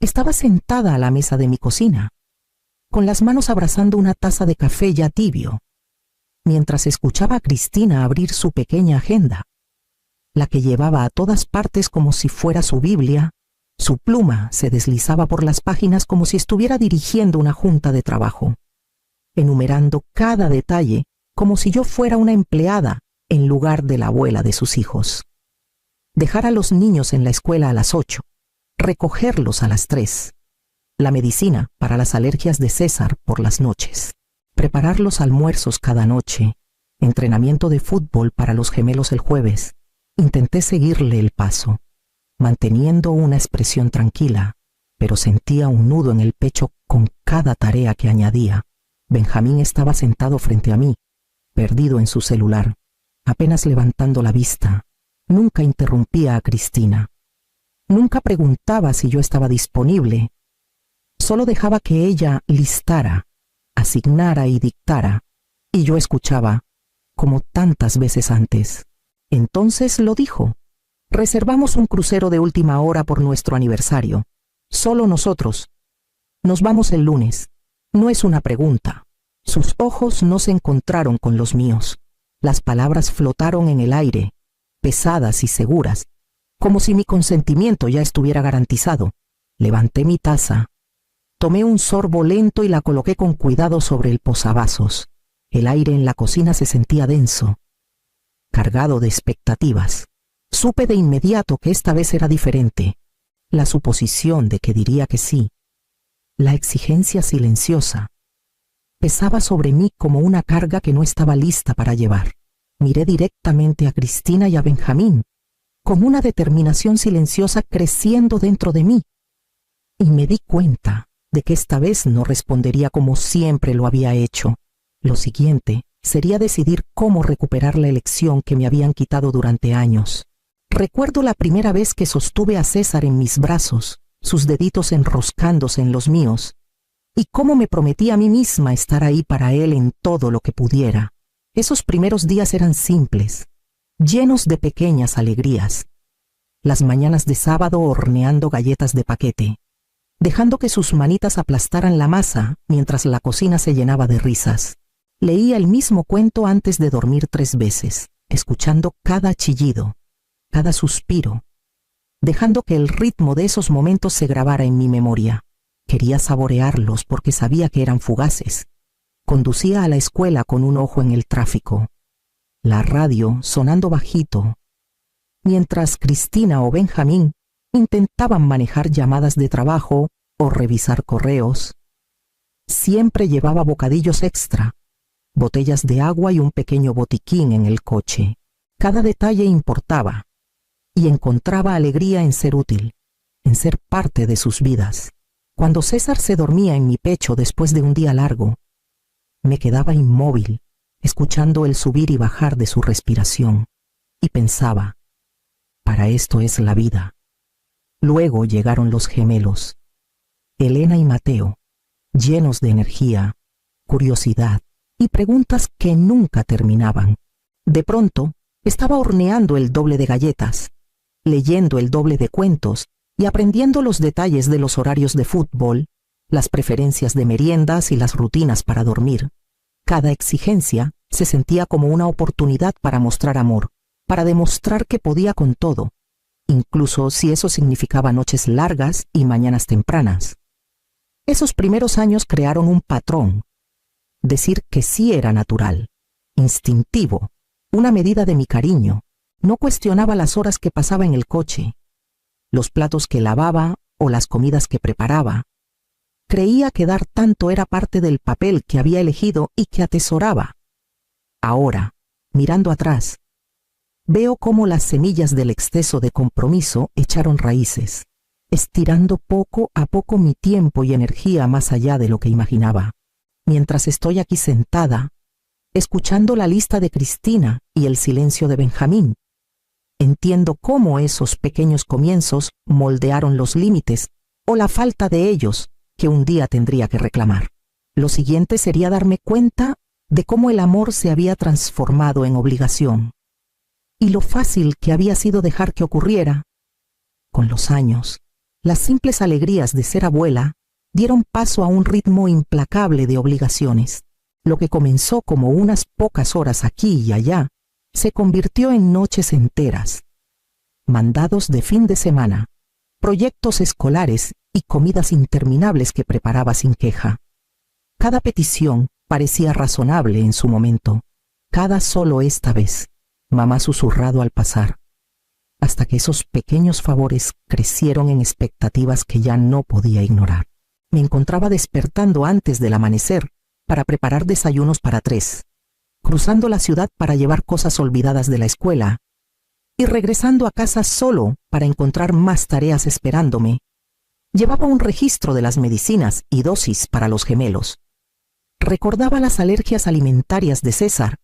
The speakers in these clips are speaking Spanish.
Estaba sentada a la mesa de mi cocina, con las manos abrazando una taza de café ya tibio, mientras escuchaba a Cristina abrir su pequeña agenda, la que llevaba a todas partes como si fuera su Biblia. Su pluma se deslizaba por las páginas como si estuviera dirigiendo una junta de trabajo, enumerando cada detalle como si yo fuera una empleada en lugar de la abuela de sus hijos. Dejar a los niños en la escuela a las 8, recogerlos a las 3, la medicina para las alergias de César por las noches, preparar los almuerzos cada noche, entrenamiento de fútbol para los gemelos el jueves. Intenté seguirle el paso, manteniendo una expresión tranquila, pero sentía un nudo en el pecho con cada tarea que añadía. Benjamín estaba sentado frente a mí, perdido en su celular, apenas levantando la vista. Nunca interrumpía a Cristina. Nunca preguntaba si yo estaba disponible. Solo dejaba que ella listara, asignara y dictara, y yo escuchaba, como tantas veces antes. Entonces lo dijo: reservamos un crucero de última hora por nuestro aniversario. Solo nosotros. Nos vamos el lunes. No es una pregunta. Sus ojos no se encontraron con los míos. Las palabras flotaron en el aire, pesadas y seguras, como si mi consentimiento ya estuviera garantizado. Levanté mi taza, tomé un sorbo lento y la coloqué con cuidado sobre el posavasos. El aire en la cocina se sentía denso, cargado de expectativas. Supe de inmediato que esta vez era diferente. La suposición de que diría que sí, la exigencia silenciosa, pesaba sobre mí como una carga que no estaba lista para llevar. Miré directamente a Cristina y a Benjamín, con una determinación silenciosa creciendo dentro de mí, y me di cuenta de que esta vez no respondería como siempre lo había hecho. Lo siguiente sería decidir cómo recuperar la elección que me habían quitado durante años. Recuerdo la primera vez que sostuve a César en mis brazos, sus deditos enroscándose en los míos, y cómo me prometí a mí misma estar ahí para él en todo lo que pudiera. Esos primeros días eran simples, llenos de pequeñas alegrías. Las mañanas de sábado horneando galletas de paquete, dejando que sus manitas aplastaran la masa mientras la cocina se llenaba de risas. Leía el mismo cuento antes de dormir 3 veces, escuchando cada chillido, cada suspiro, dejando que el ritmo de esos momentos se grabara en mi memoria. Quería saborearlos porque sabía que eran fugaces. Conducía a la escuela con un ojo en el tráfico, la radio sonando bajito, mientras Cristina o Benjamín intentaban manejar llamadas de trabajo o revisar correos. Siempre llevaba bocadillos extra, botellas de agua y un pequeño botiquín en el coche. Cada detalle importaba, y encontraba alegría en ser útil, en ser parte de sus vidas. Cuando César se dormía en mi pecho después de un día largo, me quedaba inmóvil, escuchando el subir y bajar de su respiración, y pensaba: para esto es la vida. Luego llegaron los gemelos, Elena y Mateo, llenos de energía, curiosidad y preguntas que nunca terminaban. De pronto, estaba horneando el doble de galletas, leyendo el doble de cuentos y aprendiendo los detalles de los horarios de fútbol, las preferencias de meriendas y las rutinas para dormir. Cada exigencia se sentía como una oportunidad para mostrar amor, para demostrar que podía con todo, incluso si eso significaba noches largas y mañanas tempranas. Esos primeros años crearon un patrón. Decir que sí era natural, instintivo, una medida de mi cariño. No cuestionaba las horas que pasaba en el coche, los platos que lavaba o las comidas que preparaba. Creía que dar tanto era parte del papel que había elegido y que atesoraba. Ahora, mirando atrás, veo cómo las semillas del exceso de compromiso echaron raíces, estirando poco a poco mi tiempo y energía más allá de lo que imaginaba. Mientras estoy aquí sentada, escuchando la lista de Cristina y el silencio de Benjamín, entiendo cómo esos pequeños comienzos moldearon los límites o la falta de ellos que un día tendría que reclamar. Lo siguiente sería darme cuenta de cómo el amor se había transformado en obligación y lo fácil que había sido dejar que ocurriera. Con los años, Las simples alegrías de ser abuela dieron paso a un ritmo implacable de obligaciones. Lo que comenzó como unas pocas horas aquí y allá, se convirtió en noches enteras. Mandados de fin de semana, proyectos escolares y comidas interminables que preparaba sin queja. Cada petición parecía razonable en su momento, cada solo esta vez, mamá susurrado al pasar, hasta que esos pequeños favores crecieron en expectativas que ya no podía ignorar. Me encontraba despertando antes del amanecer para preparar desayunos para 3, cruzando la ciudad para llevar cosas olvidadas de la escuela y regresando a casa solo para encontrar más tareas esperándome. Llevaba un registro de las medicinas y dosis para los gemelos. Recordaba las alergias alimentarias de César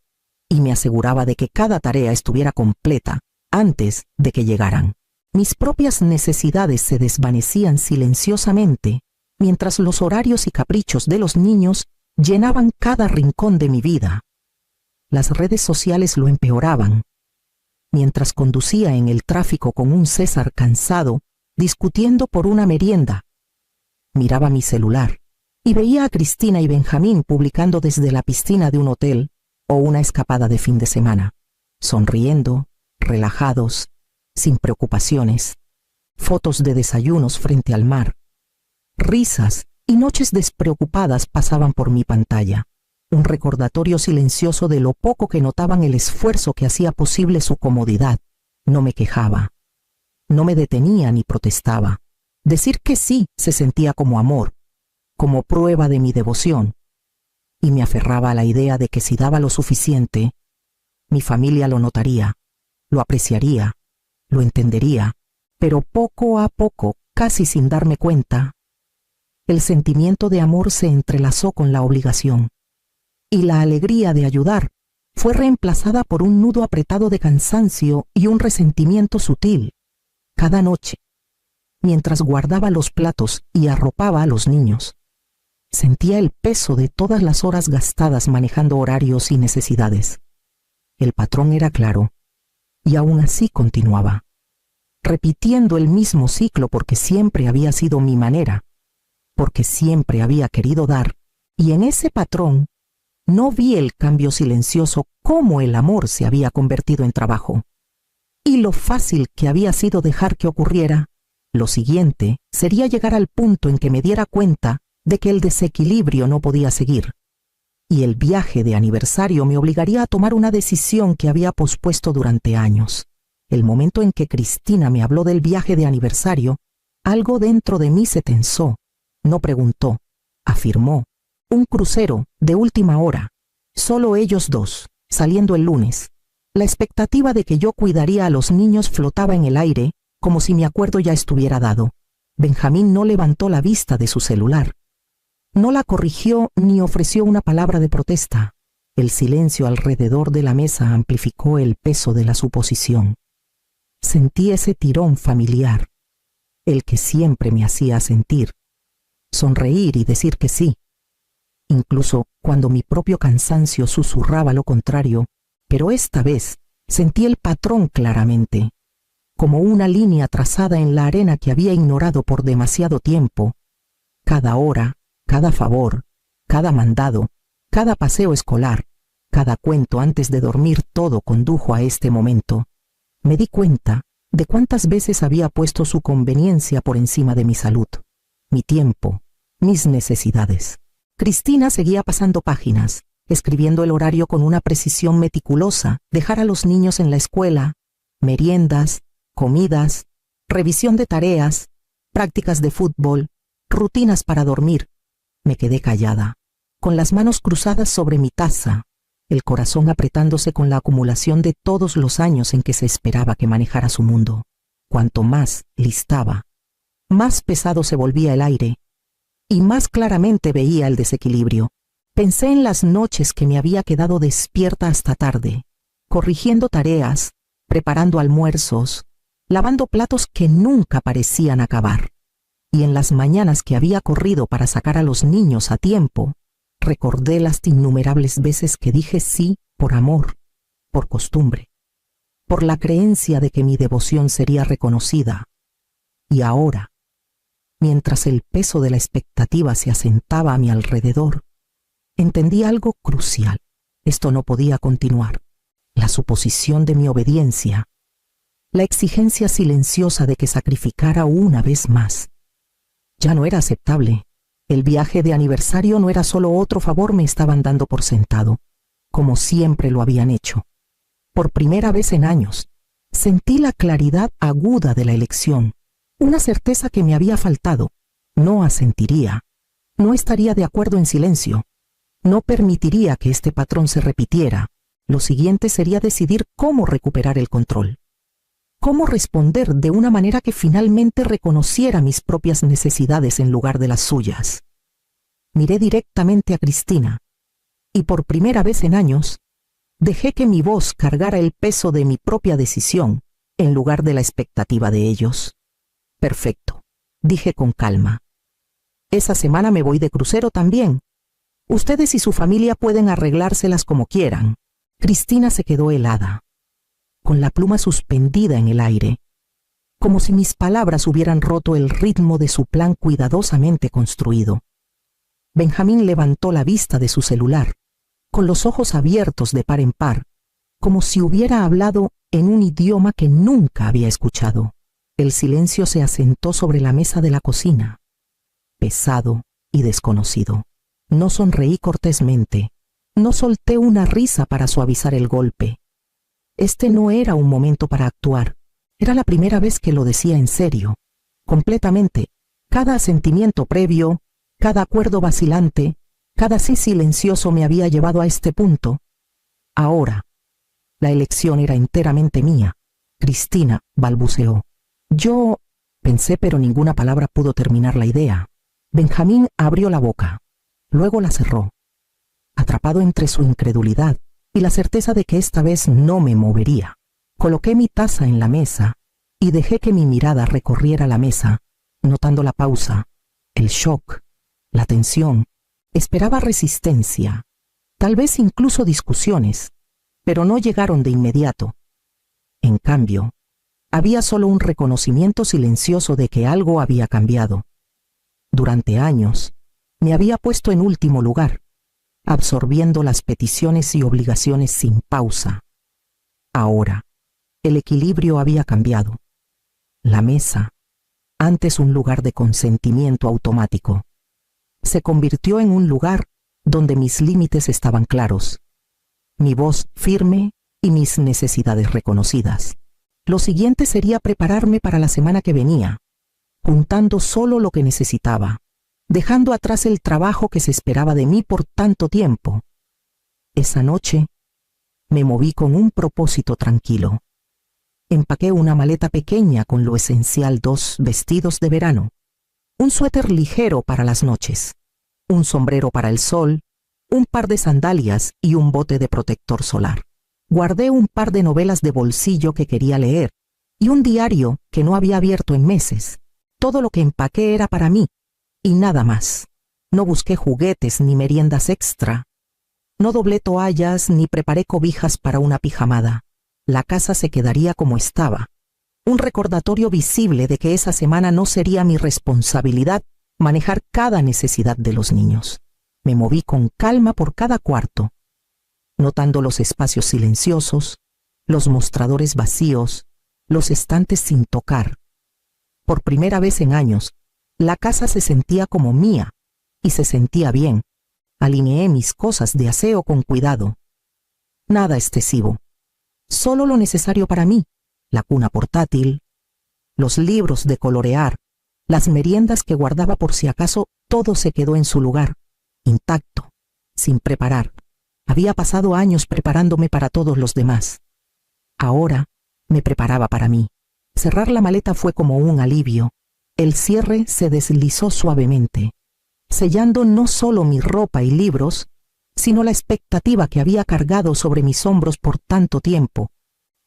y me aseguraba de que cada tarea estuviera completa antes de que llegaran. Mis propias necesidades se desvanecían silenciosamente mientras los horarios y caprichos de los niños llenaban cada rincón de mi vida. Las redes sociales lo empeoraban. Mientras conducía en el tráfico con un César cansado, discutiendo por una merienda, miraba mi celular y veía a Cristina y Benjamín publicando desde la piscina de un hotel o una escapada de fin de semana, sonriendo, relajados, sin preocupaciones, fotos de desayunos frente al mar. Risas y noches despreocupadas pasaban por mi pantalla, un recordatorio silencioso de lo poco que notaban el esfuerzo que hacía posible su comodidad. No me quejaba, no me detenía ni protestaba. Decir que sí se sentía como amor, como prueba de mi devoción, y me aferraba a la idea de que si daba lo suficiente, mi familia lo notaría, lo apreciaría, lo entendería, pero poco a poco, casi sin darme cuenta, el sentimiento de amor se entrelazó con la obligación, y la alegría de ayudar fue reemplazada por un nudo apretado de cansancio y un resentimiento sutil. Cada noche, mientras guardaba los platos y arropaba a los niños, sentía el peso de todas las horas gastadas manejando horarios y necesidades. El patrón era claro, y aún así continuaba, repitiendo el mismo ciclo porque siempre había sido mi manera, porque siempre había querido dar, y en ese patrón no vi el cambio silencioso cómo el amor se había convertido en trabajo, y lo fácil que había sido dejar que ocurriera. Lo siguiente sería llegar al punto en que me diera cuenta de que el desequilibrio no podía seguir, y el viaje de aniversario me obligaría a tomar una decisión que había pospuesto durante años. El momento en que Cristina me habló del viaje de aniversario, algo dentro de mí se tensó. No preguntó, afirmó. Un crucero de última hora, solo ellos dos, saliendo el lunes. La expectativa de que yo cuidaría a los niños flotaba en el aire, como si mi acuerdo ya estuviera dado. Benjamín no levantó la vista de su celular. No la corrigió ni ofreció una palabra de protesta. El silencio alrededor de la mesa amplificó el peso de la suposición. Sentí ese tirón familiar, el que siempre me hacía sentir, sonreír y decir que sí, incluso cuando mi propio cansancio susurraba lo contrario, pero esta vez sentí el patrón claramente, como una línea trazada en la arena que había ignorado por demasiado tiempo. Cada hora, cada favor, cada mandado, cada paseo escolar, cada cuento antes de dormir, todo condujo a este momento. Me di cuenta de cuántas veces había puesto su conveniencia por encima de mi salud, mi tiempo, mis necesidades. Cristina seguía pasando páginas, escribiendo el horario con una precisión meticulosa, dejar a los niños en la escuela, meriendas, comidas, revisión de tareas, prácticas de fútbol, rutinas para dormir. Me quedé callada, con las manos cruzadas sobre mi taza, el corazón apretándose con la acumulación de todos los años en que se esperaba que manejara su mundo. Cuanto más listaba, más pesado se volvía el aire, y más claramente veía el desequilibrio. Pensé en las noches que me había quedado despierta hasta tarde, corrigiendo tareas, preparando almuerzos, lavando platos que nunca parecían acabar. Y en las mañanas que había corrido para sacar a los niños a tiempo, recordé las innumerables veces que dije sí por amor, por costumbre, por la creencia de que mi devoción sería reconocida. Y ahora, mientras el peso de la expectativa se asentaba a mi alrededor, entendí algo crucial. Esto no podía continuar. La suposición de mi obediencia, la exigencia silenciosa de que sacrificara una vez más, ya no era aceptable. El viaje de aniversario no era solo otro favor, me estaban dando por sentado, como siempre lo habían hecho. Por primera vez en años, sentí la claridad aguda de la elección, una certeza que me había faltado. No asentiría, no estaría de acuerdo en silencio, no permitiría que este patrón se repitiera. Lo siguiente sería decidir cómo recuperar el control, cómo responder de una manera que finalmente reconociera mis propias necesidades en lugar de las suyas. Miré directamente a Cristina, y por primera vez en años, dejé que mi voz cargara el peso de mi propia decisión en lugar de la expectativa de ellos. Perfecto, dije con calma. Esa semana me voy de crucero también. Ustedes y su familia pueden arreglárselas como quieran. Cristina se quedó helada, con la pluma suspendida en el aire, como si mis palabras hubieran roto el ritmo de su plan cuidadosamente construido. Benjamín levantó la vista de su celular, con los ojos abiertos de par en par, como si hubiera hablado en un idioma que nunca había escuchado. El silencio se asentó sobre la mesa de la cocina, pesado y desconocido. No sonreí cortésmente, no solté una risa para suavizar el golpe. Este no era un momento para actuar. Era la primera vez que lo decía en serio, completamente. Cada asentimiento previo, cada acuerdo vacilante, cada sí silencioso me había llevado a este punto. Ahora, la elección era enteramente mía. Cristina balbuceó. Yo pensé, pero ninguna palabra pudo terminar la idea. Benjamín abrió la boca, luego la cerró, atrapado entre su incredulidad y la certeza de que esta vez no me movería. Coloqué mi taza en la mesa y dejé que mi mirada recorriera la mesa, notando la pausa, el shock, la tensión. Esperaba resistencia, tal vez incluso discusiones, pero no llegaron de inmediato. En cambio, había solo un reconocimiento silencioso de que algo había cambiado. Durante años, me había puesto en último lugar, absorbiendo las peticiones y obligaciones sin pausa. Ahora, el equilibrio había cambiado. La mesa, antes un lugar de consentimiento automático, se convirtió en un lugar donde mis límites estaban claros, mi voz firme y mis necesidades reconocidas. Lo siguiente sería prepararme para la semana que venía, juntando solo lo que necesitaba, dejando atrás el trabajo que se esperaba de mí por tanto tiempo. Esa noche, me moví con un propósito tranquilo. Empaqué una maleta pequeña con lo esencial: 2 vestidos de verano, un suéter ligero para las noches, un sombrero para el sol, un par de sandalias y un bote de protector solar. Guardé un par de novelas de bolsillo que quería leer y un diario que no había abierto en meses. Todo lo que empaqué era para mí y nada más. No busqué juguetes ni meriendas extra. No doblé toallas ni preparé cobijas para una pijamada. La casa se quedaría como estaba. Un recordatorio visible de que esa semana no sería mi responsabilidad manejar cada necesidad de los niños. Me moví con calma por cada cuarto, notando los espacios silenciosos, los mostradores vacíos, los estantes sin tocar. Por primera vez en años, la casa se sentía como mía y se sentía bien. Alineé mis cosas de aseo con cuidado. Nada excesivo, solo lo necesario para mí: la cuna portátil, los libros de colorear, las meriendas que guardaba por si acaso. Todo se quedó en su lugar, intacto, sin preparar. Había pasado años preparándome para todos los demás. Ahora me preparaba para mí. Cerrar la maleta fue como un alivio. El cierre se deslizó suavemente, sellando no solo mi ropa y libros, sino la expectativa que había cargado sobre mis hombros por tanto tiempo.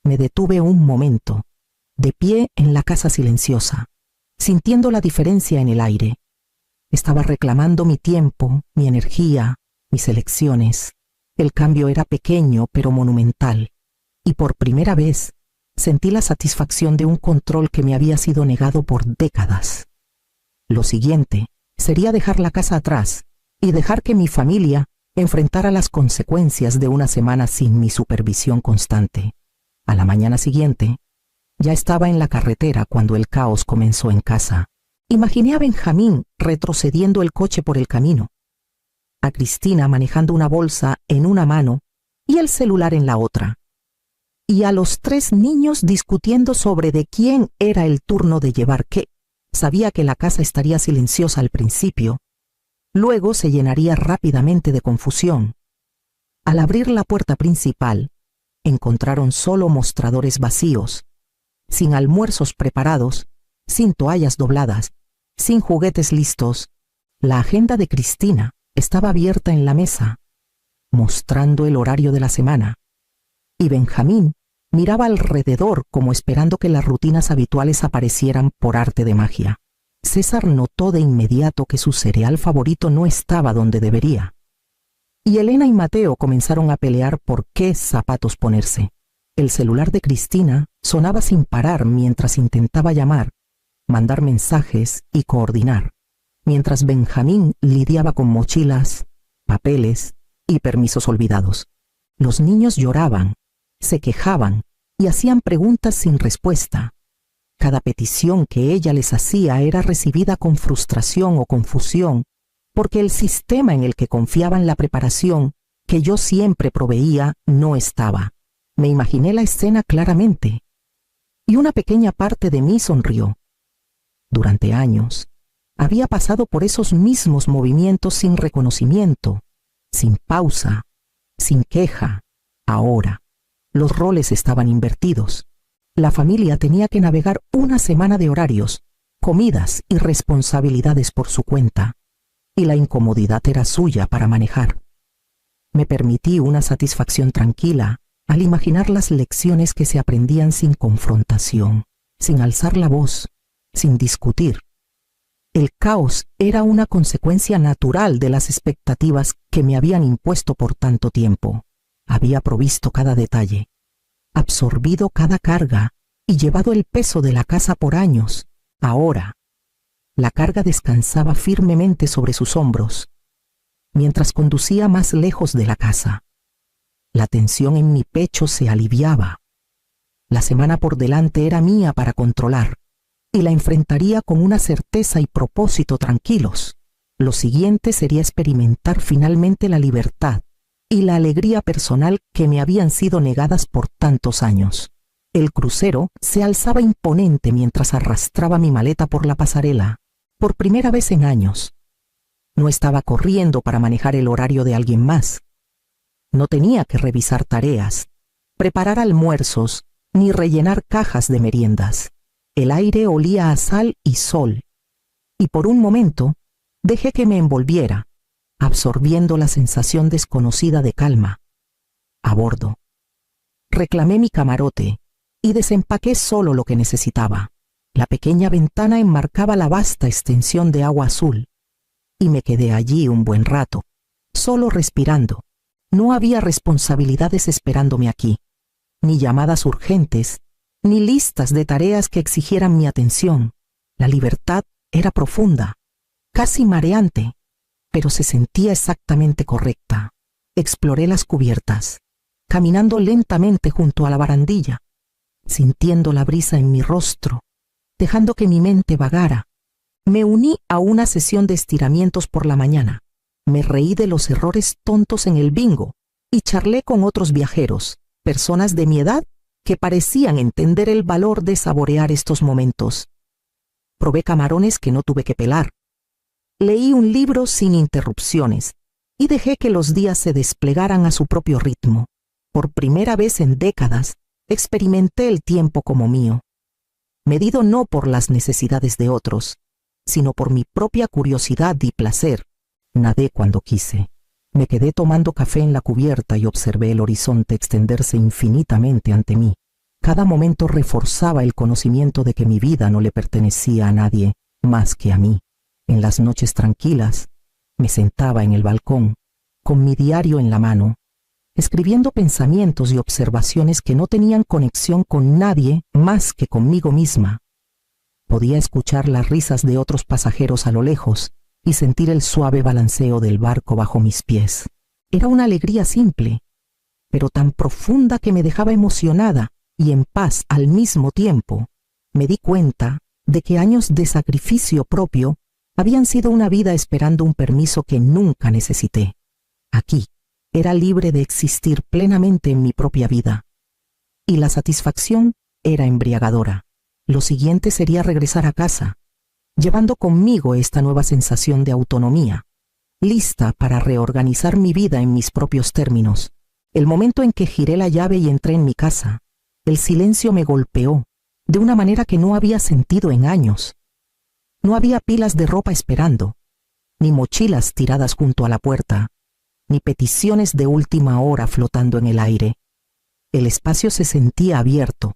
Me detuve un momento, de pie en la casa silenciosa, sintiendo la diferencia en el aire. Estaba reclamando mi tiempo, mi energía, mis elecciones. El cambio era pequeño pero monumental, y por primera vez sentí la satisfacción de un control que me había sido negado por décadas. Lo siguiente sería dejar la casa atrás y dejar que mi familia enfrentara las consecuencias de una semana sin mi supervisión constante. A la mañana siguiente, ya estaba en la carretera cuando el caos comenzó en casa. Imaginé a Benjamín retrocediendo el coche por el camino, a Cristina manejando una bolsa en una mano y el celular en la otra, y a los 3 niños discutiendo sobre de quién era el turno de llevar qué. Sabía que la casa estaría silenciosa al principio, luego se llenaría rápidamente de confusión. Al abrir la puerta principal, encontraron solo mostradores vacíos, sin almuerzos preparados, sin toallas dobladas, sin juguetes listos. La agenda de Cristina estaba abierta en la mesa, mostrando el horario de la semana, y Benjamín miraba alrededor como esperando que las rutinas habituales aparecieran por arte de magia. César notó de inmediato que su cereal favorito no estaba donde debería, y Elena y Mateo comenzaron a pelear por qué zapatos ponerse. El celular de Cristina sonaba sin parar mientras intentaba llamar, mandar mensajes y coordinar, mientras Benjamín lidiaba con mochilas, papeles y permisos olvidados. Los niños lloraban, se quejaban y hacían preguntas sin respuesta. Cada petición que ella les hacía era recibida con frustración o confusión, porque el sistema en el que confiaban la preparación que yo siempre proveía no estaba. Me imaginé la escena claramente, y una pequeña parte de mí sonrió. Durante años, había pasado por esos mismos movimientos sin reconocimiento, sin pausa, sin queja. Ahora, los roles estaban invertidos. La familia tenía que navegar una semana de horarios, comidas y responsabilidades por su cuenta, y la incomodidad era suya para manejar. Me permití una satisfacción tranquila al imaginar las lecciones que se aprendían sin confrontación, sin alzar la voz, sin discutir. El caos era una consecuencia natural de las expectativas que me habían impuesto por tanto tiempo. Había provisto cada detalle, absorbido cada carga y llevado el peso de la casa por años. Ahora, la carga descansaba firmemente sobre sus hombros, mientras conducía más lejos de la casa. La tensión en mi pecho se aliviaba. La semana por delante era mía para controlar, y la enfrentaría con una certeza y propósito tranquilos. Lo siguiente sería experimentar finalmente la libertad y la alegría personal que me habían sido negadas por tantos años. El crucero se alzaba imponente mientras arrastraba mi maleta por la pasarela. Por primera vez en años, no estaba corriendo para manejar el horario de alguien más. No tenía que revisar tareas, preparar almuerzos, ni rellenar cajas de meriendas. El aire olía a sal y sol, y por un momento dejé que me envolviera, absorbiendo la sensación desconocida de calma. A bordo, reclamé mi camarote y desempaqué solo lo que necesitaba. La pequeña ventana enmarcaba la vasta extensión de agua azul, y me quedé allí un buen rato, solo respirando. No había responsabilidades esperándome aquí, ni llamadas urgentes, ni listas de tareas que exigieran mi atención. La libertad era profunda, casi mareante, pero se sentía exactamente correcta. Exploré las cubiertas, caminando lentamente junto a la barandilla, sintiendo la brisa en mi rostro, dejando que mi mente vagara. Me uní a una sesión de estiramientos por la mañana. Me reí de los errores tontos en el bingo y charlé con otros viajeros, personas de mi edad que parecían entender el valor de saborear estos momentos. Probé camarones que no tuve que pelar. Leí un libro sin interrupciones y dejé que los días se desplegaran a su propio ritmo. Por primera vez en décadas, experimenté el tiempo como mío, medido no por las necesidades de otros, sino por mi propia curiosidad y placer. Nadé cuando quise. Me quedé tomando café en la cubierta y observé el horizonte extenderse infinitamente ante mí. Cada momento reforzaba el conocimiento de que mi vida no le pertenecía a nadie más que a mí. En las noches tranquilas, me sentaba en el balcón, con mi diario en la mano, escribiendo pensamientos y observaciones que no tenían conexión con nadie más que conmigo misma. Podía escuchar las risas de otros pasajeros a lo lejos y sentir el suave balanceo del barco bajo mis pies. Era una alegría simple, pero tan profunda que me dejaba emocionada y en paz al mismo tiempo. Me di cuenta de que años de sacrificio propio habían sido una vida esperando un permiso que nunca necesité. Aquí era libre de existir plenamente en mi propia vida. Y la satisfacción era embriagadora. Lo siguiente sería regresar a casa, llevando conmigo esta nueva sensación de autonomía, lista para reorganizar mi vida en mis propios términos. El momento en que giré la llave y entré en mi casa, el silencio me golpeó de una manera que no había sentido en años. No había pilas de ropa esperando, ni mochilas tiradas junto a la puerta, ni peticiones de última hora flotando en el aire. El espacio se sentía abierto,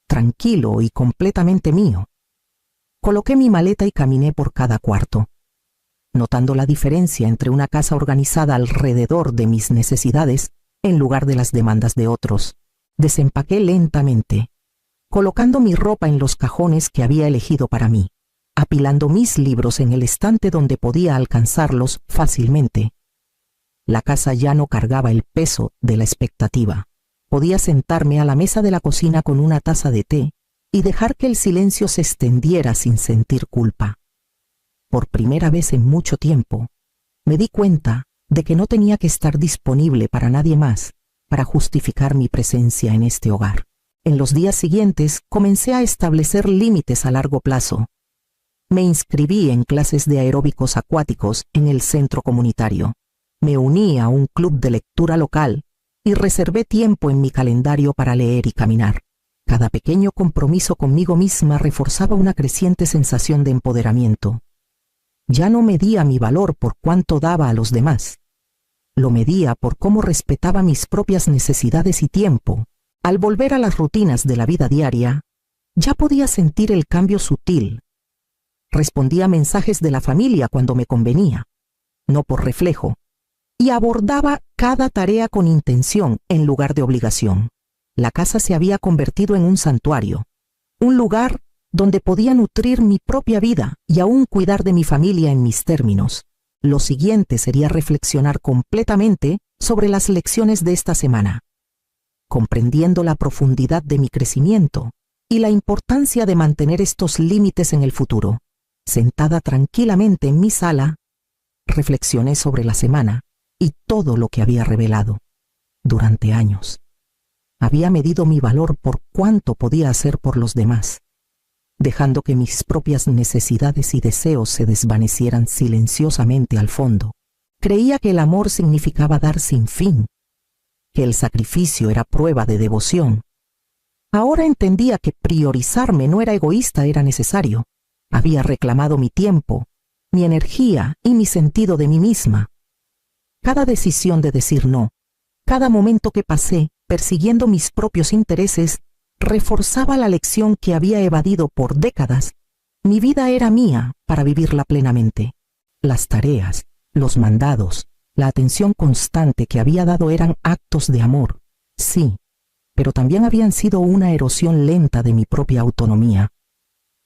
tranquilo y completamente mío. Coloqué mi maleta y caminé por cada cuarto, notando la diferencia entre una casa organizada alrededor de mis necesidades en lugar de las demandas de otros. Desempaqué lentamente, colocando mi ropa en los cajones que había elegido para mí, apilando mis libros en el estante donde podía alcanzarlos fácilmente. La casa ya no cargaba el peso de la expectativa. Podía sentarme a la mesa de la cocina con una taza de té y dejar que el silencio se extendiera sin sentir culpa. Por primera vez en mucho tiempo, me di cuenta de que no tenía que estar disponible para nadie más para justificar mi presencia en este hogar. En los días siguientes comencé a establecer límites a largo plazo. Me inscribí en clases de aeróbicos acuáticos en el centro comunitario. Me uní a un club de lectura local y reservé tiempo en mi calendario para leer y caminar. Cada pequeño compromiso conmigo misma reforzaba una creciente sensación de empoderamiento. Ya no medía mi valor por cuánto daba a los demás. Lo medía por cómo respetaba mis propias necesidades y tiempo. Al volver a las rutinas de la vida diaria, ya podía sentir el cambio sutil. Respondía a mensajes de la familia cuando me convenía, no por reflejo, y abordaba cada tarea con intención en lugar de obligación. La casa se había convertido en un santuario, un lugar donde podía nutrir mi propia vida y aún cuidar de mi familia en mis términos. Lo siguiente sería reflexionar completamente sobre las lecciones de esta semana, comprendiendo la profundidad de mi crecimiento y la importancia de mantener estos límites en el futuro. Sentada tranquilamente en mi sala, reflexioné sobre la semana y todo lo que había revelado. Durante años, había medido mi valor por cuánto podía hacer por los demás, dejando que mis propias necesidades y deseos se desvanecieran silenciosamente al fondo. Creía que el amor significaba dar sin fin, que el sacrificio era prueba de devoción. Ahora entendía que priorizarme no era egoísta, era necesario. Había reclamado mi tiempo, mi energía y mi sentido de mí misma. Cada decisión de decir no, cada momento que pasé persiguiendo mis propios intereses, reforzaba la lección que había evadido por décadas. Mi vida era mía para vivirla plenamente. Las tareas, los mandados, la atención constante que había dado eran actos de amor, sí, pero también habían sido una erosión lenta de mi propia autonomía.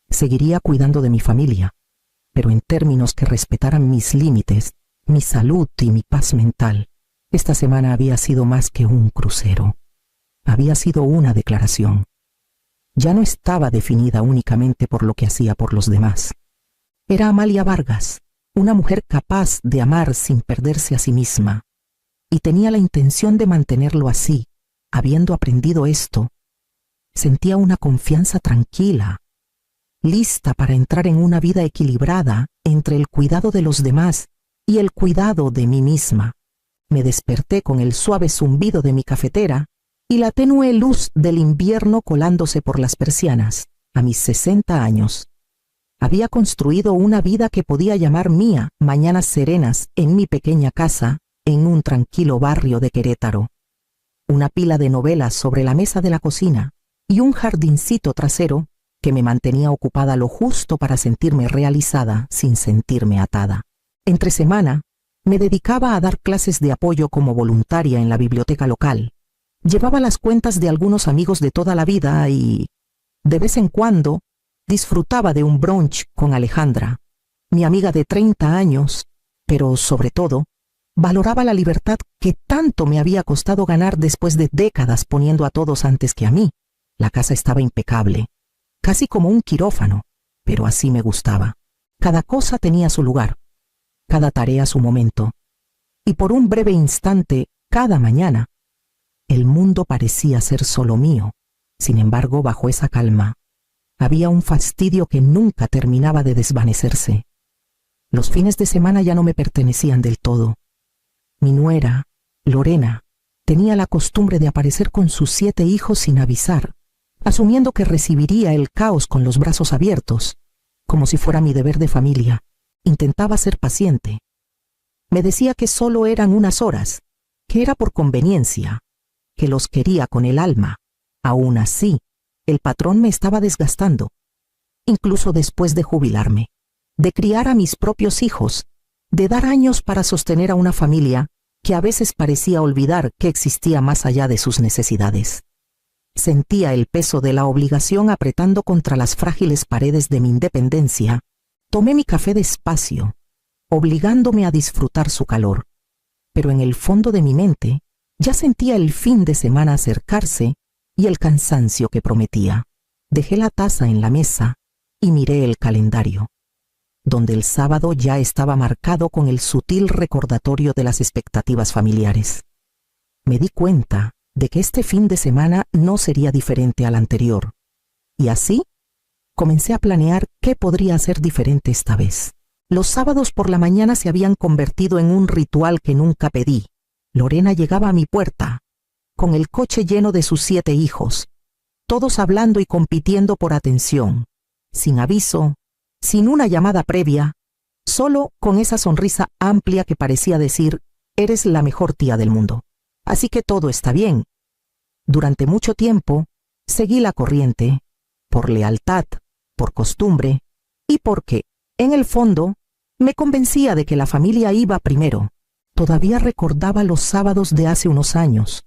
Seguiría cuidando de mi familia, pero en términos que respetaran mis límites, mi salud y mi paz mental. Esta semana había sido más que un crucero. Había sido una declaración. Ya no estaba definida únicamente por lo que hacía por los demás. Era Amalia Vargas, una mujer capaz de amar sin perderse a sí misma, y tenía la intención de mantenerlo así. Habiendo aprendido esto, sentía una confianza tranquila, lista para entrar en una vida equilibrada entre el cuidado de los demás y el cuidado de mí misma. Me desperté con el suave zumbido de mi cafetera y la tenue luz del invierno colándose por las persianas. A mis 60 años, había construido una vida que podía llamar mía, mañanas serenas en mi pequeña casa, en un tranquilo barrio de Querétaro. Una pila de novelas sobre la mesa de la cocina y un jardincito trasero que me mantenía ocupada lo justo para sentirme realizada sin sentirme atada. Entre semana, me dedicaba a dar clases de apoyo como voluntaria en la biblioteca local. Llevaba las cuentas de algunos amigos de toda la vida y, de vez en cuando, disfrutaba de un brunch con Alejandra, mi amiga de 30 años, pero sobre todo, valoraba la libertad que tanto me había costado ganar después de décadas poniendo a todos antes que a mí. La casa estaba impecable, casi como un quirófano, pero así me gustaba. Cada cosa tenía su lugar, cada tarea su momento, y por un breve instante, cada mañana, el mundo parecía ser solo mío. Sin embargo, bajo esa calma, había un fastidio que nunca terminaba de desvanecerse. Los fines de semana ya no me pertenecían del todo. Mi nuera, Lorena, tenía la costumbre de aparecer con sus 7 hijos sin avisar, asumiendo que recibiría el caos con los brazos abiertos, como si fuera mi deber de familia. Intentaba ser paciente. Me decía que solo eran unas horas, que era por conveniencia, que los quería con el alma. Aún así, el patrón me estaba desgastando, incluso después de jubilarme, de criar a mis propios hijos, de dar años para sostener a una familia que a veces parecía olvidar que existía más allá de sus necesidades. Sentía el peso de la obligación apretando contra las frágiles paredes de mi independencia. Tomé mi café despacio, obligándome a disfrutar su calor, pero en el fondo de mi mente ya sentía el fin de semana acercarse y el cansancio que prometía. Dejé la taza en la mesa y miré el calendario, donde el sábado ya estaba marcado con el sutil recordatorio de las expectativas familiares. Me di cuenta de que este fin de semana no sería diferente al anterior, y así comencé a planear qué podría ser diferente esta vez. Los sábados por la mañana se habían convertido en un ritual que nunca pedí. Lorena llegaba a mi puerta, con el coche lleno de sus 7 hijos, todos hablando y compitiendo por atención, sin aviso, sin una llamada previa, solo con esa sonrisa amplia que parecía decir, eres la mejor tía del mundo, así que todo está bien. Durante mucho tiempo, seguí la corriente, por lealtad, por costumbre, y porque, en el fondo, me convencía de que la familia iba primero. Todavía recordaba los sábados de hace unos años,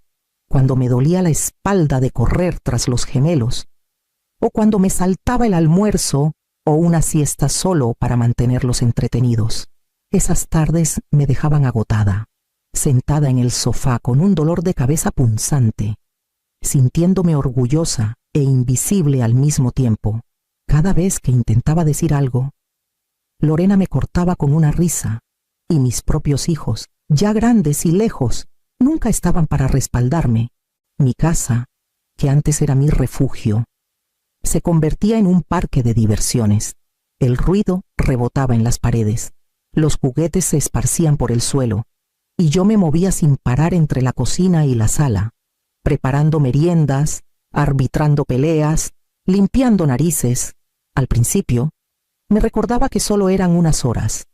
cuando me dolía la espalda de correr tras los gemelos, o cuando me saltaba el almuerzo o una siesta solo para mantenerlos entretenidos. Esas tardes me dejaban agotada, sentada en el sofá con un dolor de cabeza punzante, sintiéndome orgullosa e invisible al mismo tiempo. Cada vez que intentaba decir algo, Lorena me cortaba con una risa, y mis propios hijos, ya grandes y lejos, nunca estaban para respaldarme. Mi casa, que antes era mi refugio, se convertía en un parque de diversiones. El ruido rebotaba en las paredes, los juguetes se esparcían por el suelo, y yo me movía sin parar entre la cocina y la sala, preparando meriendas, arbitrando peleas, limpiando narices. Al principio, me recordaba que solo eran unas horas,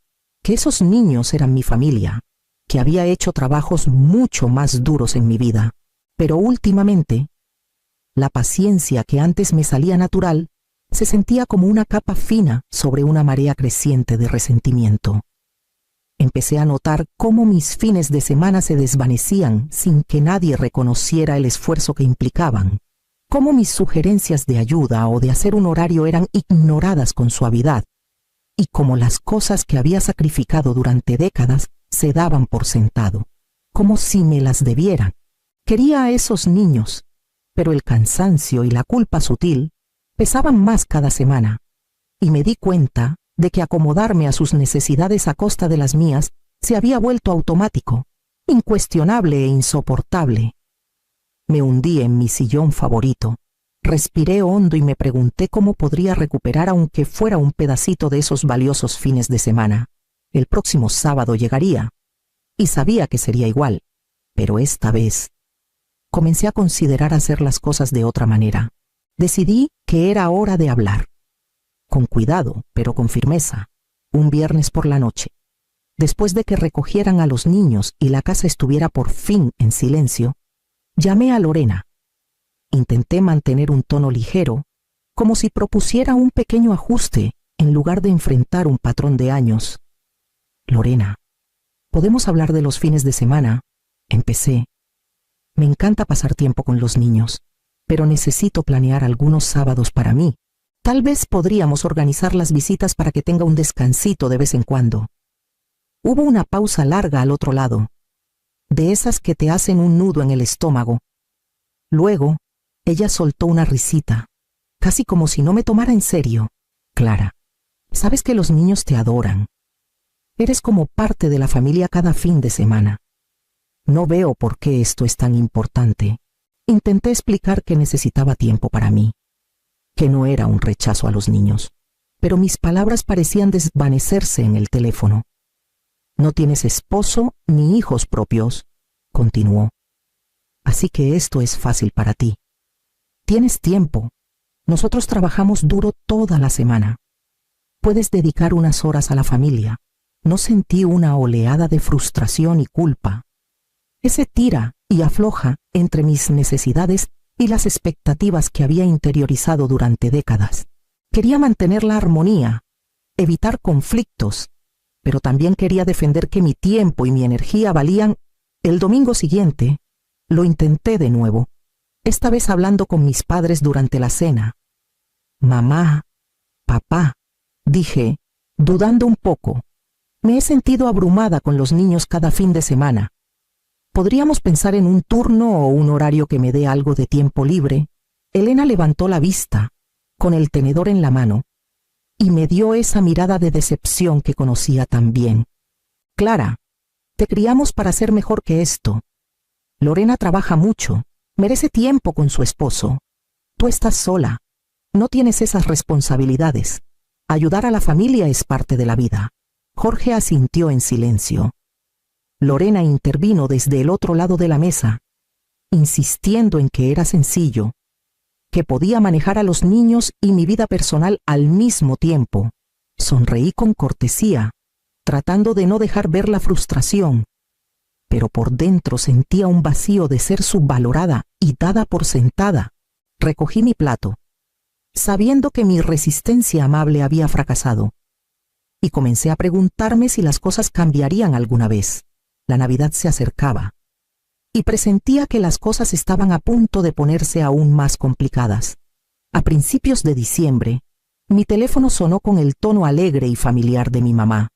que esos niños eran mi familia, que había hecho trabajos mucho más duros en mi vida, pero últimamente, la paciencia que antes me salía natural se sentía como una capa fina sobre una marea creciente de resentimiento. Empecé a notar cómo mis fines de semana se desvanecían sin que nadie reconociera el esfuerzo que implicaban, cómo mis sugerencias de ayuda o de hacer un horario eran ignoradas con suavidad, y cómo las cosas que había sacrificado durante décadas se daban por sentado, como si me las debieran. Quería a esos niños, pero el cansancio y la culpa sutil pesaban más cada semana, y me di cuenta de que acomodarme a sus necesidades a costa de las mías se había vuelto automático, incuestionable e insoportable. Me hundí en mi sillón favorito, respiré hondo y me pregunté cómo podría recuperar aunque fuera un pedacito de esos valiosos fines de semana. El próximo sábado llegaría, y sabía que sería igual, pero esta vez comencé a considerar hacer las cosas de otra manera. Decidí que era hora de hablar. Con cuidado, pero con firmeza, un viernes por la noche, después de que recogieran a los niños y la casa estuviera por fin en silencio, llamé a Lorena. Intenté mantener un tono ligero, como si propusiera un pequeño ajuste en lugar de enfrentar un patrón de años. Lorena, ¿podemos hablar de los fines de semana? Empecé. Me encanta pasar tiempo con los niños, pero necesito planear algunos sábados para mí. Tal vez podríamos organizar las visitas para que tenga un descansito de vez en cuando. Hubo una pausa larga al otro lado, de esas que te hacen un nudo en el estómago. Luego, ella soltó una risita, casi como si no me tomara en serio. Clara, sabes que los niños te adoran. Eres como parte de la familia cada fin de semana. No veo por qué esto es tan importante. Intenté explicar que necesitaba tiempo para mí, que no era un rechazo a los niños, pero mis palabras parecían desvanecerse en el teléfono. No tienes esposo ni hijos propios, continuó. Así que esto es fácil para ti. Tienes tiempo. Nosotros trabajamos duro toda la semana. Puedes dedicar unas horas a la familia. No sentí una oleada de frustración y culpa. Ese tira y afloja entre mis necesidades y las expectativas que había interiorizado durante décadas. Quería mantener la armonía, evitar conflictos, pero también quería defender que mi tiempo y mi energía valían. El domingo siguiente, lo intenté de nuevo, esta vez hablando con mis padres durante la cena. Mamá, papá, dije, dudando un poco, me he sentido abrumada con los niños cada fin de semana. ¿Podríamos pensar en un turno o un horario que me dé algo de tiempo libre? Elena levantó la vista, con el tenedor en la mano, y me dio esa mirada de decepción que conocía tan bien. Clara, te criamos para ser mejor que esto. Lorena trabaja mucho, merece tiempo con su esposo. Tú estás sola, no tienes esas responsabilidades. Ayudar a la familia es parte de la vida. Jorge asintió en silencio. Lorena intervino desde el otro lado de la mesa, insistiendo en que era sencillo, que podía manejar a los niños y mi vida personal al mismo tiempo. Sonreí con cortesía, tratando de no dejar ver la frustración, pero por dentro sentía un vacío de ser subvalorada y dada por sentada. Recogí mi plato, sabiendo que mi resistencia amable había fracasado, y comencé a preguntarme si las cosas cambiarían alguna vez. La Navidad se acercaba, y presentía que las cosas estaban a punto de ponerse aún más complicadas. A principios de diciembre, mi teléfono sonó con el tono alegre y familiar de mi mamá,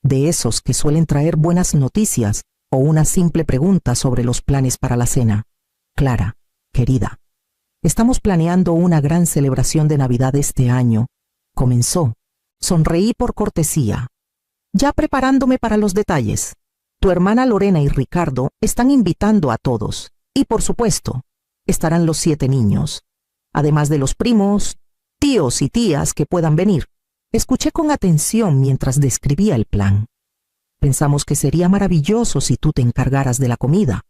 de esos que suelen traer buenas noticias o una simple pregunta sobre los planes para la cena. Clara, querida, estamos planeando una gran celebración de Navidad este año. Comenzó. Sonreí por cortesía, ya preparándome para los detalles. Tu hermana Lorena y Ricardo están invitando a todos, y por supuesto, estarán los 7 niños, además de los primos, tíos y tías que puedan venir. Escuché con atención mientras describía el plan. Pensamos que sería maravilloso si tú te encargaras de la comida.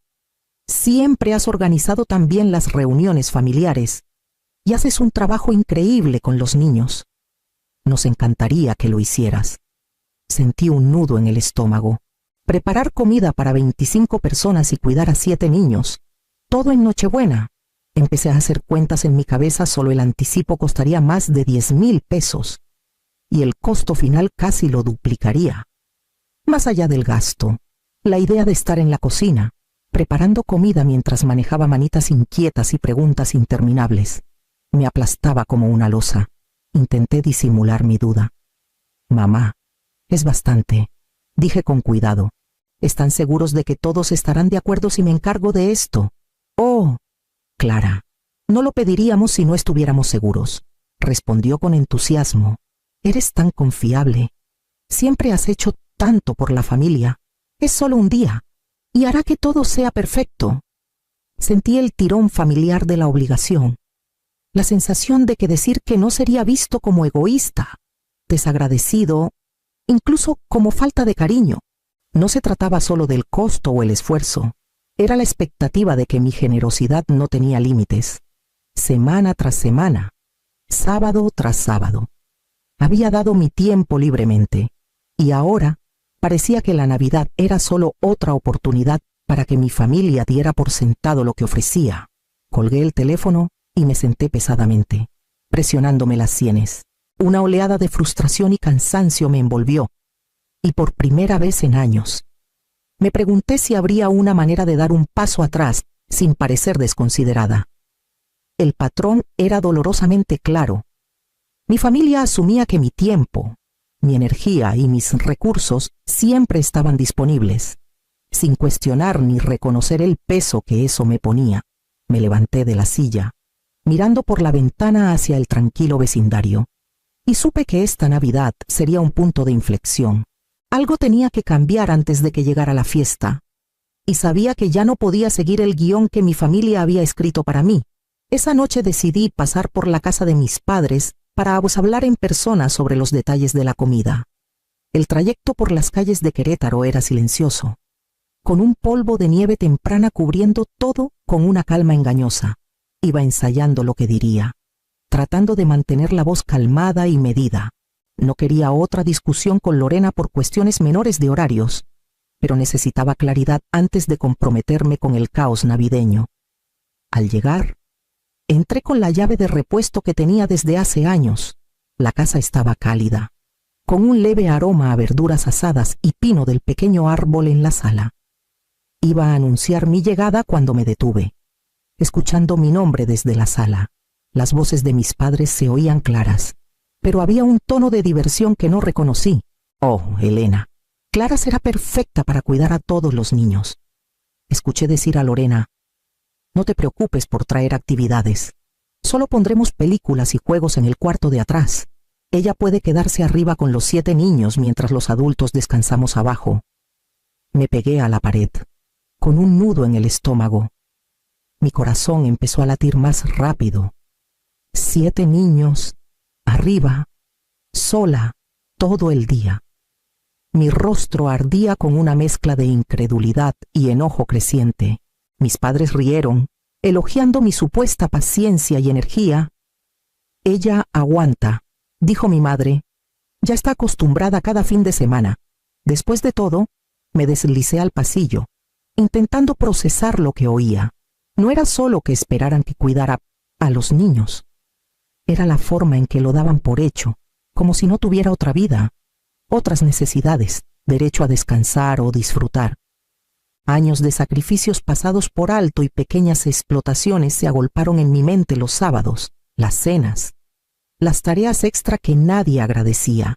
Siempre has organizado también las reuniones familiares y haces un trabajo increíble con los niños. Nos encantaría que lo hicieras. Sentí un nudo en el estómago. Preparar comida para 25 personas y cuidar a 7 niños. Todo en Nochebuena. Empecé a hacer cuentas en mi cabeza, solo el anticipo costaría más de 10,000 pesos. Y el costo final casi lo duplicaría. Más allá del gasto, la idea de estar en la cocina, preparando comida mientras manejaba manitas inquietas y preguntas interminables, me aplastaba como una losa. Intenté disimular mi duda. Mamá, es bastante, dije con cuidado. ¿Están seguros de que todos estarán de acuerdo si me encargo de esto? Oh, Clara, no lo pediríamos si no estuviéramos seguros, respondió con entusiasmo. Eres tan confiable. Siempre has hecho tanto por la familia. Es solo un día, y hará que todo sea perfecto. Sentí el tirón familiar de la obligación, la sensación de que decir que no sería visto como egoísta, desagradecido, incluso como falta de cariño. No se trataba solo del costo o el esfuerzo, era la expectativa de que mi generosidad no tenía límites. Semana tras semana, sábado tras sábado, había dado mi tiempo libremente, y ahora parecía que la Navidad era solo otra oportunidad para que mi familia diera por sentado lo que ofrecía. Colgué el teléfono y me senté pesadamente, presionándome las sienes. Una oleada de frustración y cansancio me envolvió, y por primera vez en años, me pregunté si habría una manera de dar un paso atrás sin parecer desconsiderada. El patrón era dolorosamente claro. Mi familia asumía que mi tiempo, mi energía y mis recursos siempre estaban disponibles. Sin cuestionar ni reconocer el peso que eso me ponía, me levanté de la silla, mirando por la ventana hacia el tranquilo vecindario, y supe que esta Navidad sería un punto de inflexión. Algo tenía que cambiar antes de que llegara la fiesta, y sabía que ya no podía seguir el guión que mi familia había escrito para mí. Esa noche decidí pasar por la casa de mis padres para hablar en persona sobre los detalles de la comida. El trayecto por las calles de Querétaro era silencioso, con un polvo de nieve temprana cubriendo todo con una calma engañosa. Iba ensayando lo que diría, tratando de mantener la voz calmada y medida. No quería otra discusión con Lorena por cuestiones menores de horarios, pero necesitaba claridad antes de comprometerme con el caos navideño. Al llegar, entré con la llave de repuesto que tenía desde hace años. La casa estaba cálida, con un leve aroma a verduras asadas y pino del pequeño árbol en la sala. Iba a anunciar mi llegada cuando me detuve, escuchando mi nombre desde la sala. Las voces de mis padres se oían claras, pero había un tono de diversión que no reconocí. Oh, Elena. Clara será perfecta para cuidar a todos los niños. Escuché decir a Lorena: no te preocupes por traer actividades. Solo pondremos películas y juegos en el cuarto de atrás. Ella puede quedarse arriba con los 7 niños mientras los adultos descansamos abajo. Me pegué a la pared, con un nudo en el estómago. Mi corazón empezó a latir más rápido. 7 niños, arriba, sola, todo el día. Mi rostro ardía con una mezcla de incredulidad y enojo creciente. Mis padres rieron, elogiando mi supuesta paciencia y energía. Ella aguanta, dijo mi madre. Ya está acostumbrada cada fin de semana. Después de todo, me deslicé al pasillo, intentando procesar lo que oía. No era solo que esperaran que cuidara a los niños. Era la forma en que lo daban por hecho, como si no tuviera otra vida, otras necesidades, derecho a descansar o disfrutar. Años de sacrificios pasados por alto y pequeñas explotaciones se agolparon en mi mente los sábados, las cenas, las tareas extra que nadie agradecía.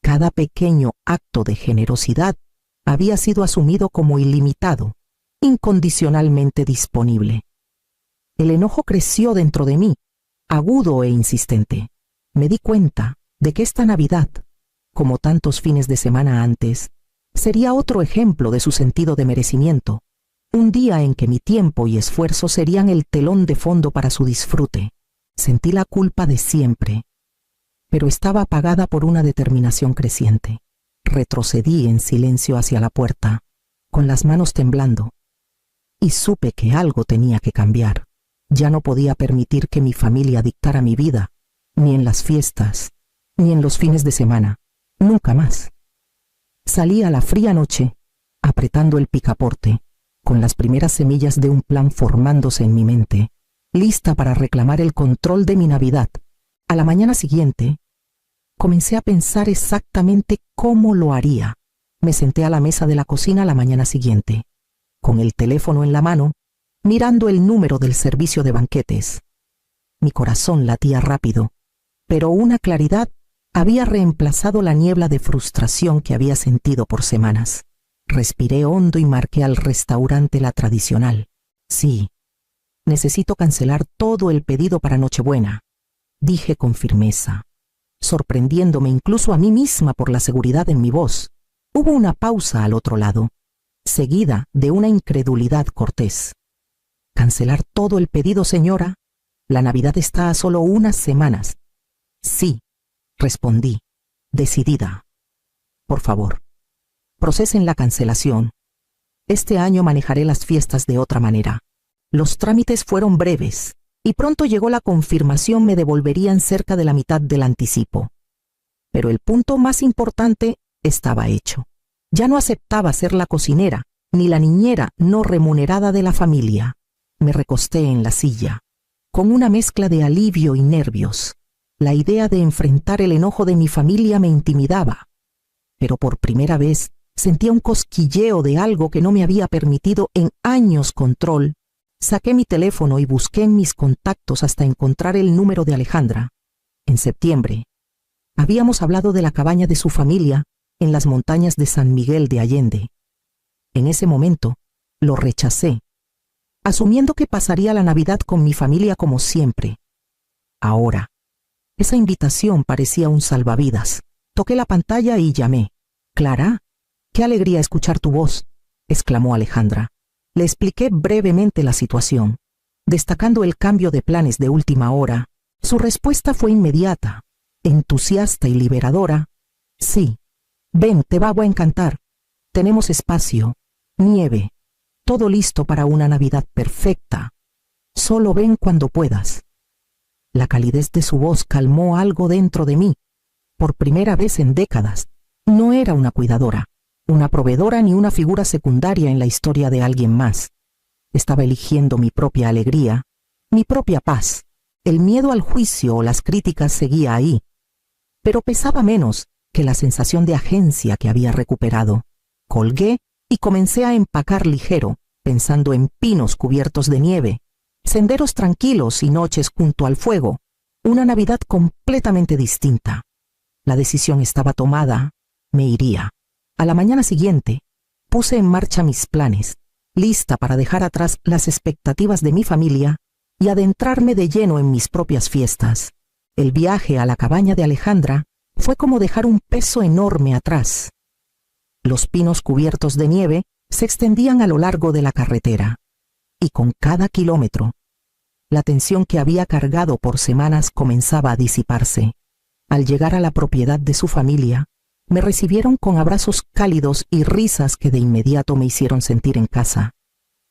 Cada pequeño acto de generosidad había sido asumido como ilimitado, incondicionalmente disponible. El enojo creció dentro de mí, agudo e insistente. Me di cuenta de que esta Navidad, como tantos fines de semana antes, sería otro ejemplo de su sentido de merecimiento, un día en que mi tiempo y esfuerzo serían el telón de fondo para su disfrute. Sentí la culpa de siempre, pero estaba apagada por una determinación creciente. Retrocedí en silencio hacia la puerta, con las manos temblando, y supe que algo tenía que cambiar. Ya no podía permitir que mi familia dictara mi vida, ni en las fiestas, ni en los fines de semana. Nunca más. Salí a la fría noche, apretando el picaporte, con las primeras semillas de un plan formándose en mi mente, lista para reclamar el control de mi Navidad. A la mañana siguiente, comencé a pensar exactamente cómo lo haría. Me senté a la mesa de la cocina la mañana siguiente, con el teléfono en la mano, mirando el número del servicio de banquetes. Mi corazón latía rápido, pero una claridad había reemplazado la niebla de frustración que había sentido por semanas. Respiré hondo y marqué al restaurante la tradicional. Sí, necesito cancelar todo el pedido para Nochebuena, dije con firmeza, sorprendiéndome incluso a mí misma por la seguridad en mi voz. Hubo una pausa al otro lado, seguida de una incredulidad cortés. ¿Cancelar todo el pedido, señora? La Navidad está a solo unas semanas. Sí, respondí, decidida. Por favor, procesen la cancelación. Este año manejaré las fiestas de otra manera. Los trámites fueron breves, y pronto llegó la confirmación. Me devolverían cerca de la mitad del anticipo. Pero el punto más importante estaba hecho. Ya no aceptaba ser la cocinera, ni la niñera no remunerada de la familia. Me recosté en la silla, con una mezcla de alivio y nervios. La idea de enfrentar el enojo de mi familia me intimidaba, pero por primera vez sentía un cosquilleo de algo que no me había permitido en años control. Saqué mi teléfono y busqué en mis contactos hasta encontrar el número de Alejandra. En septiembre, habíamos hablado de la cabaña de su familia en las montañas de San Miguel de Allende. En ese momento, lo rechacé, asumiendo que pasaría la Navidad con mi familia como siempre. Ahora, esa invitación parecía un salvavidas. Toqué la pantalla y llamé. «Clara, qué alegría escuchar tu voz», exclamó Alejandra. Le expliqué brevemente la situación. Destacando el cambio de planes de última hora, su respuesta fue inmediata, entusiasta y liberadora. «Sí, ven, te va a encantar. Tenemos espacio, nieve, todo listo para una Navidad perfecta. Solo ven cuando puedas». La calidez de su voz calmó algo dentro de mí. Por primera vez en décadas, no era una cuidadora, una proveedora ni una figura secundaria en la historia de alguien más. Estaba eligiendo mi propia alegría, mi propia paz. El miedo al juicio o las críticas seguía ahí, pero pesaba menos que la sensación de agencia que había recuperado. Colgué y comencé a empacar ligero, pensando en pinos cubiertos de nieve, senderos tranquilos y noches junto al fuego, una Navidad completamente distinta. La decisión estaba tomada, me iría. A la mañana siguiente, puse en marcha mis planes, lista para dejar atrás las expectativas de mi familia y adentrarme de lleno en mis propias fiestas. El viaje a la cabaña de Alejandra fue como dejar un peso enorme atrás. Los pinos cubiertos de nieve se extendían a lo largo de la carretera, y con cada kilómetro, la tensión que había cargado por semanas comenzaba a disiparse. Al llegar a la propiedad de su familia, me recibieron con abrazos cálidos y risas que de inmediato me hicieron sentir en casa.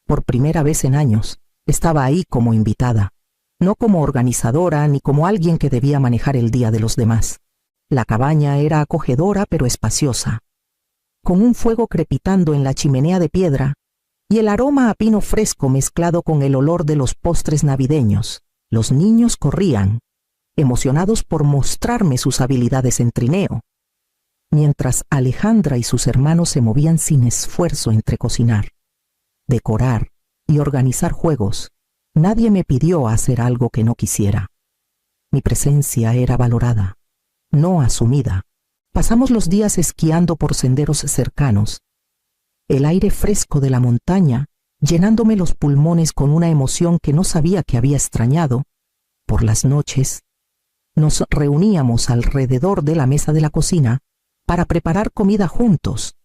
Por primera vez en años, estaba ahí como invitada, no como organizadora ni como alguien que debía manejar el día de los demás. La cabaña era acogedora pero espaciosa, con un fuego crepitando en la chimenea de piedra y el aroma a pino fresco mezclado con el olor de los postres navideños. Los niños corrían, emocionados por mostrarme sus habilidades en trineo, mientras Alejandra y sus hermanos se movían sin esfuerzo entre cocinar, decorar y organizar juegos. Nadie me pidió hacer algo que no quisiera. Mi presencia era valorada, no asumida. Pasamos los días esquiando por senderos cercanos, el aire fresco de la montaña llenándome los pulmones con una emoción que no sabía que había extrañado. Por las noches, nos reuníamos alrededor de la mesa de la cocina para preparar comida juntos,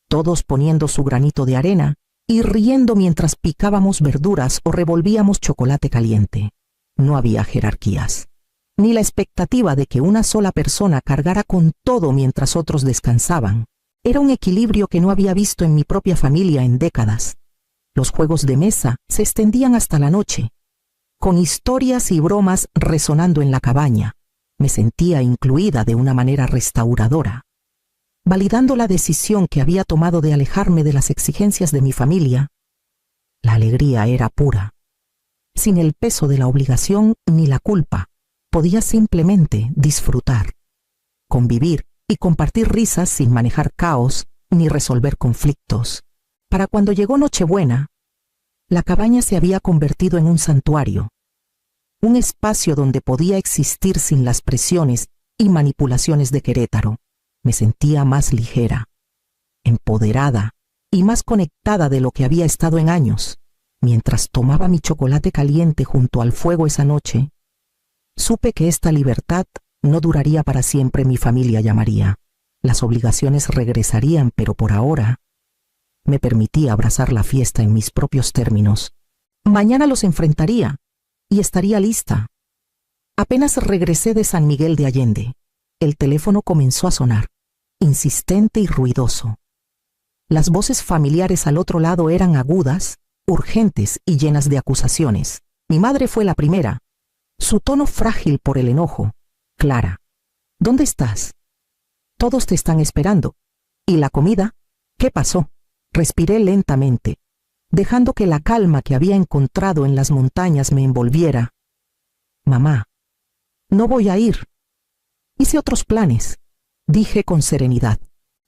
todos poniendo su granito de arena y riendo mientras picábamos verduras o revolvíamos chocolate caliente. No había jerarquías, ni la expectativa de que una sola persona cargara con todo mientras otros descansaban. Era un equilibrio que no había visto en mi propia familia en décadas. Los juegos de mesa se extendían hasta la noche, con historias y bromas resonando en la cabaña. Me sentía incluida de una manera restauradora, validando la decisión que había tomado de alejarme de las exigencias de mi familia. La alegría era pura, sin el peso de la obligación ni la culpa. Podía simplemente disfrutar, convivir y compartir risas sin manejar caos ni resolver conflictos. Para cuando llegó Nochebuena, la cabaña se había convertido en un santuario, un espacio donde podía existir sin las presiones y manipulaciones de Querétaro. Me sentía más ligera, empoderada y más conectada de lo que había estado en años. Mientras tomaba mi chocolate caliente junto al fuego esa noche, supe que esta libertad no duraría para siempre. Mi familia llamaría. Las obligaciones regresarían, pero por ahora me permitía abrazar la fiesta en mis propios términos. Mañana los enfrentaría y estaría lista. Apenas regresé de San Miguel de Allende, el teléfono comenzó a sonar, insistente y ruidoso. Las voces familiares al otro lado eran agudas, urgentes y llenas de acusaciones. Mi madre fue la primera, su tono frágil por el enojo. «Clara, ¿dónde estás? Todos te están esperando. ¿Y la comida? ¿Qué pasó?» Respiré lentamente, dejando que la calma que había encontrado en las montañas me envolviera. «Mamá, no voy a ir. Hice otros planes», dije con serenidad.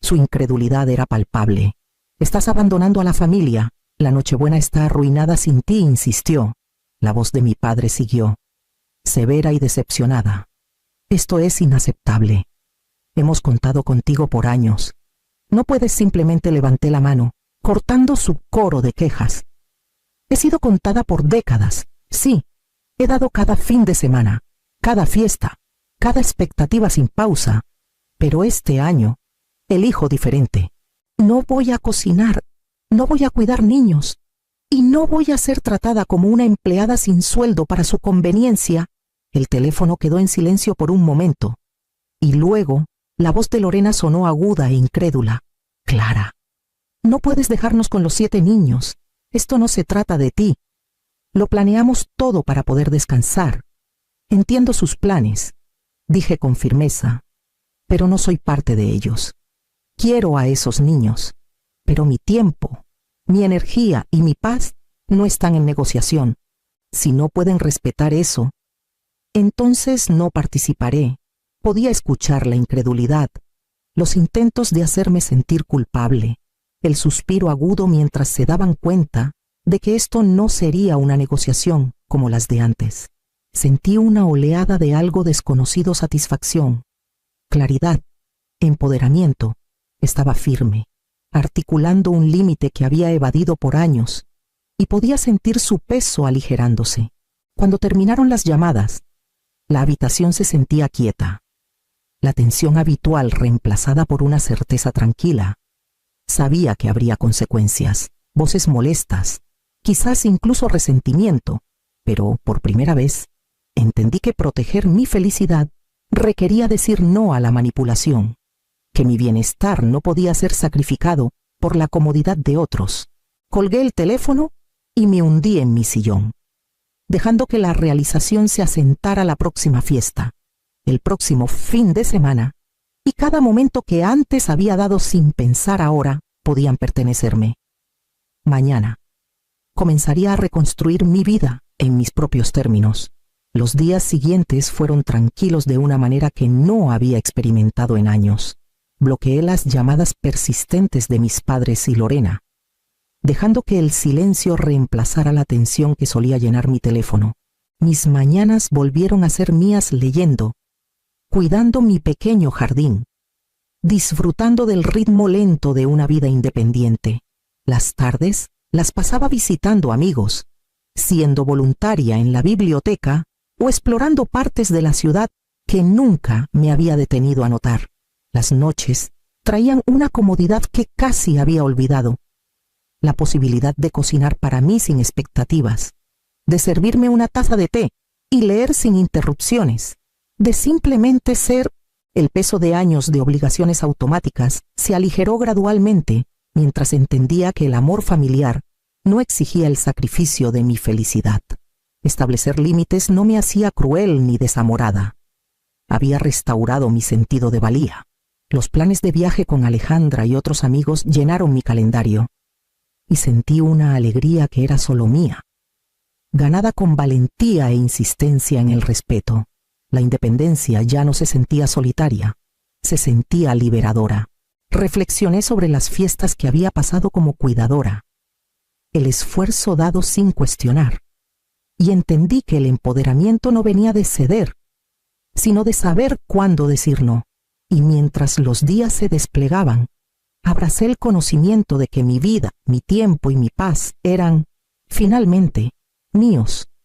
Su incredulidad era palpable. «Estás abandonando a la familia. La Nochebuena está arruinada sin ti», insistió. La voz de mi padre siguió, severa y decepcionada. Esto es inaceptable. Hemos contado contigo por años. No puedes simplemente levantar la mano, cortando su coro de quejas. He sido contada por décadas. Sí, he dado cada fin de semana, cada fiesta, cada expectativa sin pausa. Pero este año, elijo diferente. No voy a cocinar, no voy a cuidar niños, y no voy a ser tratada como una empleada sin sueldo para su conveniencia. El teléfono quedó en silencio por un momento, y luego la voz de Lorena sonó aguda e incrédula. Clara, no puedes dejarnos con los 7 niños. Esto no se trata de ti. Lo planeamos todo para poder descansar. Entiendo sus planes, dije con firmeza, pero no soy parte de ellos. Quiero a esos niños, pero mi tiempo, mi energía y mi paz no están en negociación. Si no pueden respetar eso, entonces no participaré. Podía escuchar la incredulidad, los intentos de hacerme sentir culpable, el suspiro agudo mientras se daban cuenta de que esto no sería una negociación como las de antes. Sentí una oleada de algo desconocido, satisfacción, claridad, empoderamiento. Estaba firme, articulando un límite que había evadido por años, y podía sentir su peso aligerándose. Cuando terminaron las llamadas, la habitación se sentía quieta. La tensión habitual reemplazada por una certeza tranquila. Sabía que habría consecuencias, voces molestas, quizás incluso resentimiento, pero por primera vez entendí que proteger mi felicidad requería decir no a la manipulación, que mi bienestar no podía ser sacrificado por la comodidad de otros. Colgué el teléfono y me hundí en mi sillón, dejando que la realización se asentara la próxima fiesta, el próximo fin de semana, y cada momento que antes había dado sin pensar ahora podían pertenecerme. Mañana comenzaría a reconstruir mi vida en mis propios términos. Los días siguientes fueron tranquilos de una manera que no había experimentado en años. Bloqueé las llamadas persistentes de mis padres y Lorena, dejando que el silencio reemplazara la tensión que solía llenar mi teléfono. Mis mañanas volvieron a ser mías leyendo, cuidando mi pequeño jardín, disfrutando del ritmo lento de una vida independiente. Las tardes las pasaba visitando amigos, siendo voluntaria en la biblioteca o explorando partes de la ciudad que nunca me había detenido a notar. Las noches traían una comodidad que casi había olvidado. La posibilidad de cocinar para mí sin expectativas, de servirme una taza de té y leer sin interrupciones, de simplemente ser. El peso de años de obligaciones automáticas se aligeró gradualmente mientras entendía que el amor familiar no exigía el sacrificio de mi felicidad. Establecer límites no me hacía cruel ni desamorada. Había restaurado mi sentido de valía. Los planes de viaje con Alejandra y otros amigos llenaron mi calendario, y sentí una alegría que era solo mía, ganada con valentía e insistencia en el respeto. La independencia ya no se sentía solitaria, se sentía liberadora. Reflexioné sobre las fiestas que había pasado como cuidadora, el esfuerzo dado sin cuestionar, y entendí que el empoderamiento no venía de ceder, sino de saber cuándo decir no. Y mientras los días se desplegaban, abracé el conocimiento de que mi vida, mi tiempo y mi paz eran, finalmente, míos.